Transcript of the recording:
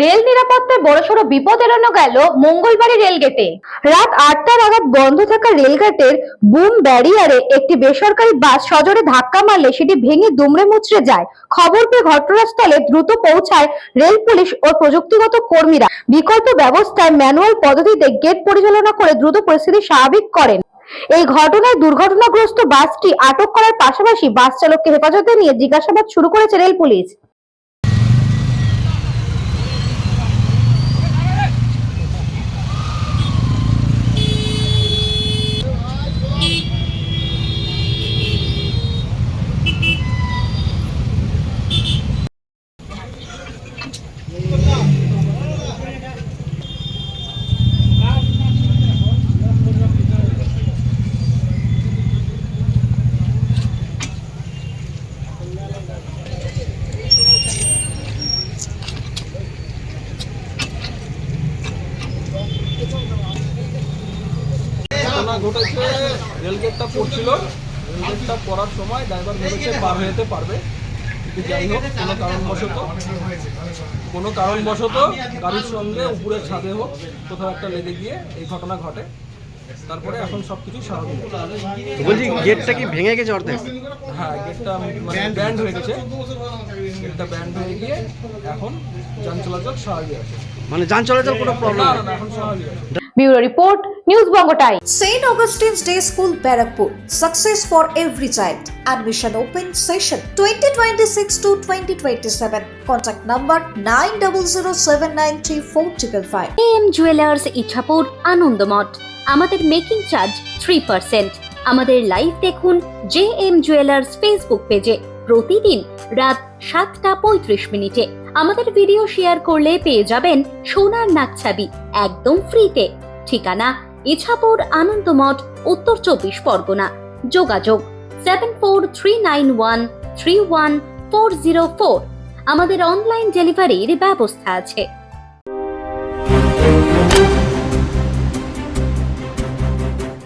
Rail নিরাপত্তায় বড়সড় বিপদ এড়ানো গেল মঙ্গলবারই রেলগেটে। রাত ৮টা নাগাদ বন্ধ থাকা রেলগেটের বুম ব্যারিয়ারে একটি বেসরকারি বাস সজোরে ধাক্কা মারলে সেটি ভেঙে দুমড়ে মুচড়ে যায়। খবর পেয়ে ঘটনাস্থলে দ্রুত পৌঁছায় রেল পুলিশ ও প্রযুক্তিগত কর্মীরা। বিকল্প ব্যবস্থায় ম্যানুয়াল পদ্ধতিতে গেট পরিচালনা করে দ্রুত পরিস্থিতি স্বাভাবিক করেন। এই ঘটনায় দুর্ঘটনাগ্রস্ত বাসটি আটক করার পাশাপাশি বাস চালককে হেফাজতে নিয়ে জিজ্ঞাসাবাদ শুরু করেছে রেল পুলিশ। ঘটনা ঘটেছে, রেলগেটটা পড়ছিল, রেলগেটটা পড়ার সময় ড্রাইভার ভেবেছে পার হয়ে যেতে পারবে, কিন্তু যাই হোক কোনো কারণবশত গাড়ির সঙ্গে উপরের ছাদে হোক কোথাও একটা লেগে গিয়ে এই ঘটনা ঘটে। তারপরে এখন সবকিছু স্বাভাবিক। বলছি গেটটা কি ভেঙে গেছে অর্ধেক? হ্যাঁ, গেটটা মানে ব্যান্ড হয়ে গেছে, গেটটা ব্যান্ড হয়ে গিয়ে এখন যান চলাচল স্বাভাবিক আছে। মানে যান চলাচল কোনো প্রবলেম না, এখন স্বাভাবিক আছে। Bureau report, news Banga time. St. Augustine's Day School, Barakpur. Success for every child. Admission open session 2026 to 2027. Contact number 9007934555. AM jewellers Ichhapur Anandamath. আমাদের মেকিং চার্জ 3%। আমাদের লাইভ দেখুন JM জুয়েলার্স ফেসবুক পেজে প্রতিদিন রাত 7:35 আমাদের ভিডিও শেয়ার করলে পেয়ে যাবেন সোনার নাকছাবি একদম ফ্রিতে। ঠিকানা ইছাপুর আনন্দমঠ, উত্তর 24 পরগনা। যোগাযোগ 7439131404। আমাদের অনলাইন ডেলিভারির ব্যবস্থা আছে।